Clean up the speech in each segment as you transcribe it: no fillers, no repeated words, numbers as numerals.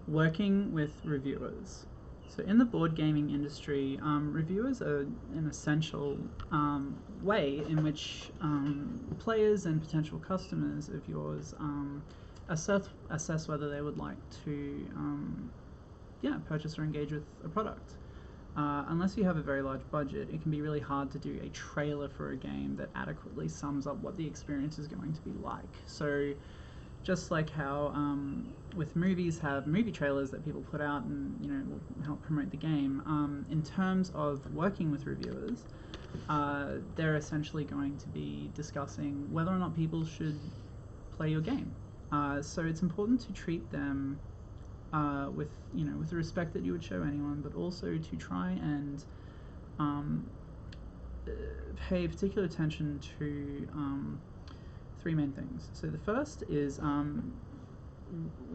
Working with reviewers. So in the board gaming industry, reviewers are an essential way in which players and potential customers of yours assess whether they would like to purchase or engage with a product. Unless you have a very large budget, it can be really hard to do a trailer for a game that adequately sums up what the experience is going to be like. So just like how with movies have movie trailers that people put out and will help promote the game, in terms of working with reviewers, they're essentially going to be discussing whether or not people should play your game. So it's important to treat them with the respect that you would show anyone, but also to try and pay particular attention to three main things. So the first is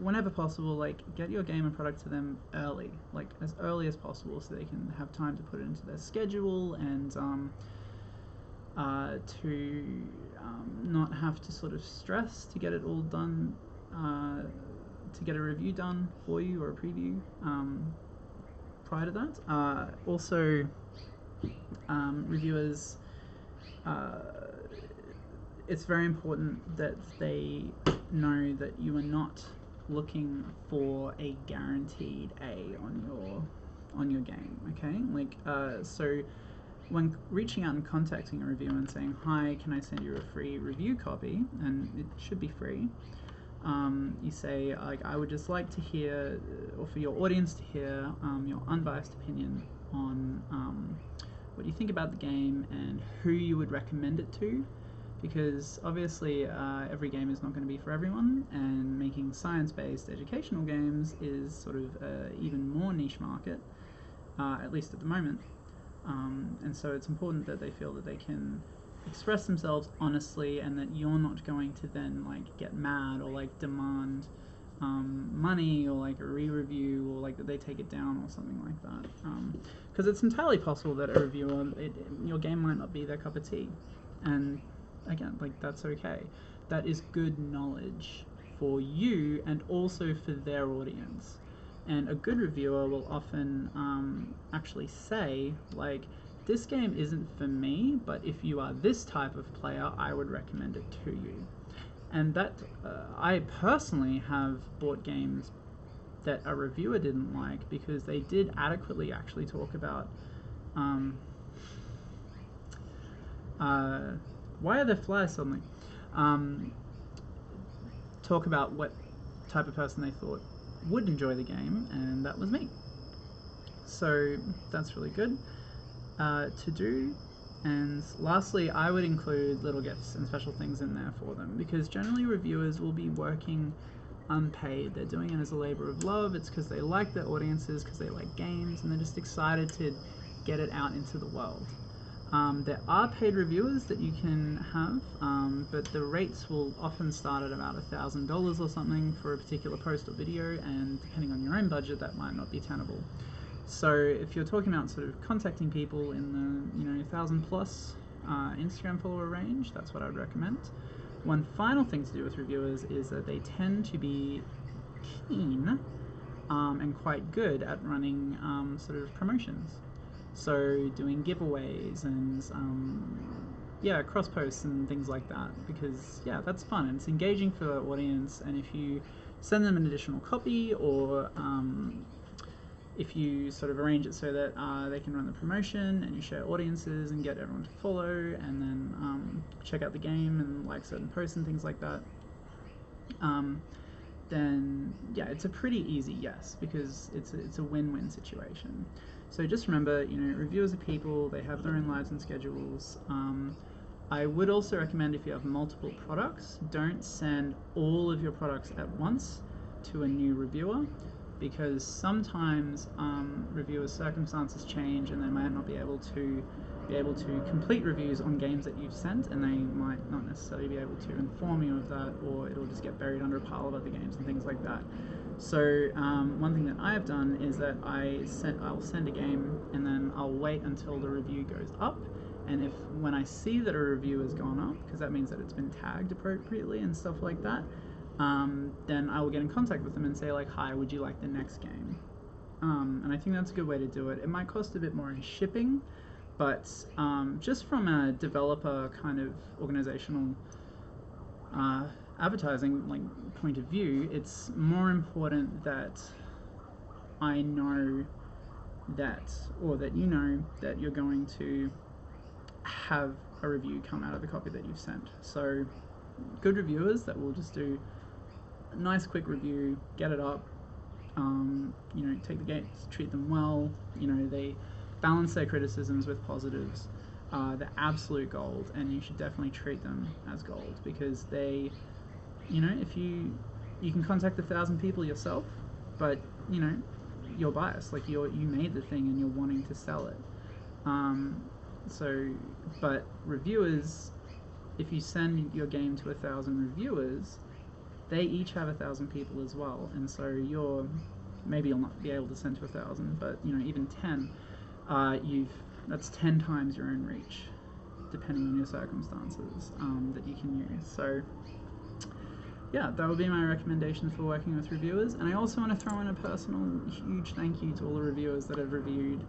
whenever possible, like, get your game and product to them early, like as early as possible, so they can have time to put it into their schedule and to not have to sort of stress to get it all done, to get a review done for you or a preview prior to that. Also, reviewers, it's very important that they know that you are not looking for a guaranteed A on your game. Okay, so when reaching out and contacting a reviewer and saying, "Hi, can I send you a free review copy?" and it should be free. You say, like, I would just like to hear, or for your audience to hear, your unbiased opinion on what you think about the game and who you would recommend it to. Because obviously every game is not going to be for everyone, and making science-based educational games is sort of an even more niche market, at least at the moment. And so it's important that they feel that they can express themselves honestly, and that you're not going to then get mad or demand money or a re-review, or that they take it down or something like that. Because it's entirely possible that a reviewer, your game might not be their cup of tea, and again, that's okay. That is good knowledge for you and also for their audience. And a good reviewer will often actually say, this game isn't for me, but if you are this type of player, I would recommend it to you. And that, I personally have bought games that a reviewer didn't like because they did adequately actually talk about why are there flies suddenly? Talk about what type of person they thought would enjoy the game, and that was me. So that's really good to do. And lastly, I would include little gifts and special things in there for them, because generally reviewers will be working unpaid. They're doing it as a labor of love. It's because they like their audiences, because they like games, and they're just excited to get it out into the world. There are paid reviewers that you can have, but the rates will often start at about $1,000 or something for a particular post or video, and depending on your own budget, that might not be tenable. So if you're talking about sort of contacting people in the 1,000 plus Instagram follower range, that's what I would recommend. One final thing to do with reviewers is that they tend to be keen and quite good at running sort of promotions. So doing giveaways and cross posts and things like that, because that's fun and it's engaging for the audience. And if you send them an additional copy, or if you sort of arrange it so that they can run the promotion, and you share audiences and get everyone to follow, and then check out the game and like certain posts and things like that, then it's a pretty easy yes, because it's a win-win situation. So just remember, reviewers are people, they have their own lives and schedules. I would also recommend, if you have multiple products, don't send all of your products at once to a new reviewer, because sometimes reviewers' circumstances change and they might not be able to complete reviews on games that you've sent, and they might not necessarily be able to inform you of that, or it'll just get buried under a pile of other games and things like that. So one thing that I have done is that I'll send a game, and then I'll wait until the review goes up, and when I see that a review has gone up, because that means that it's been tagged appropriately and stuff like that, then I will get in contact with them and say like, hi, would you like the next game? And I think that's a good way to do it. It might cost a bit more in shipping, but just from a developer kind of organizational advertising like point of view, it's more important that I know that, or that you know that you're going to have a review come out of the copy that you've sent. So good reviewers that will just do a nice quick review, get it up, you know, take the games, treat them well, you know, they balance their criticisms with positives. They're absolute gold, and you should definitely treat them as gold, because they, you know, if you can contact 1,000 people yourself, but you know, you're biased, like you made the thing and you're wanting to sell it. So, but reviewers, if you send your game to 1,000 reviewers, they each have 1,000 people as well, and so maybe you'll not be able to send to 1,000, but you know, even 10, that's 10 times your own reach, depending on your circumstances, that you can use. So yeah, that would be my recommendation for working with reviewers. And I also want to throw in a personal huge thank you to all the reviewers that have reviewed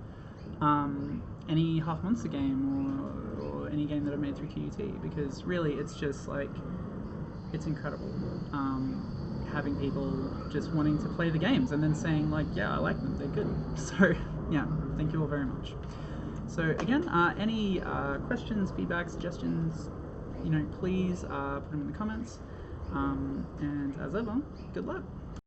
any Half Monster game or any game that I've made through QUT, because really it's just like, it's incredible having people just wanting to play the games and then saying like, yeah, I like them, they're good. So yeah, thank you all very much. So again, any questions, feedback, suggestions, you know, please put them in the comments. And as ever, good luck.